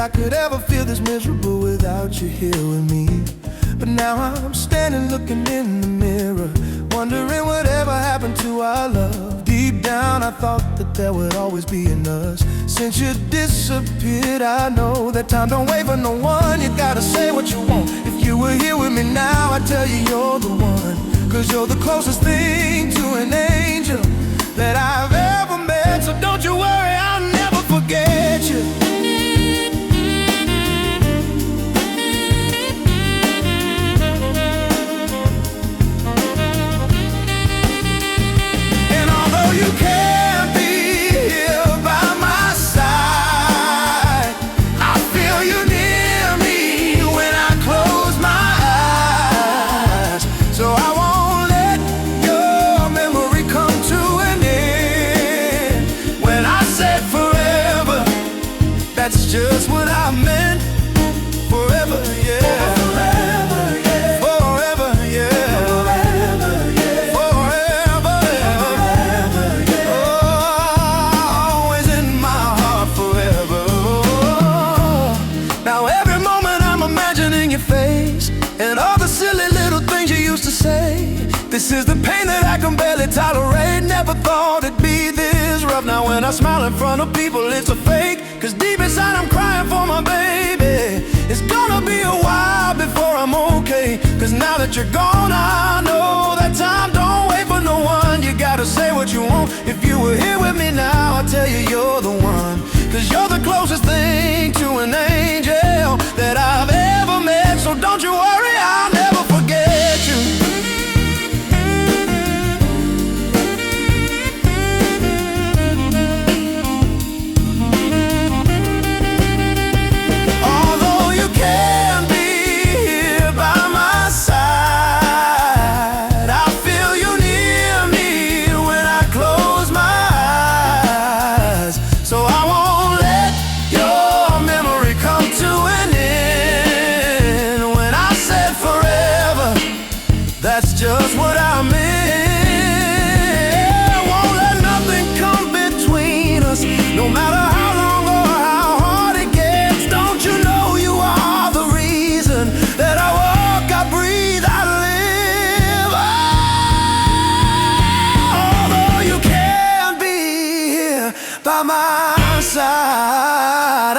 I could ever feel this miserable without you here with me. But now I'm standing looking in the mirror, wondering whatever happened to our love. Deep down I thought that there would always be an us. Since you disappeared, I know that time don't wait for no one. You gotta say what you want. If you were here with me now, I'd tell you you're the one. 'Cause you're the closest thing to an angel that I've ever met. So don't you worry, I'll never forget you. And although you can't be here by my side, I feel you near me when I close my eyes. So I won't let your memory come to an end. When I said forever, that's just what I meant. Forever, yeah. Forever, yeah. Forever, yeah. Forever, yeah. Forever, yeah. Oh, always in my heart, forever. Now every moment I'm imagining your face and all the silly little things you used to say. This is the pain that I can barely tolerate. Never thought it'd be this rough. Now when I smile in front of people, it's a fake. 'Cause deep inside I'm crying for my baby. It's gonna be a while before I'm okay. 'Cause now that you're gone, I know that time don't wait for no one. You gotta say what you want. If you were here with me now, I'll tell you you're the one. 'Cause you're the closest thing to an angel that I've ever met. So don't you worry, I'll never forget you. Although you can't be here by my side, I feel you near me when I close my eyes. So I won't let your memory come to an end. When I said forever, that's just what I meant. Won't let nothing come between us, no matter how long or how hard it gets. Don't you know you are the reason that I walk, I breathe, I live. Although you can't be here by my side,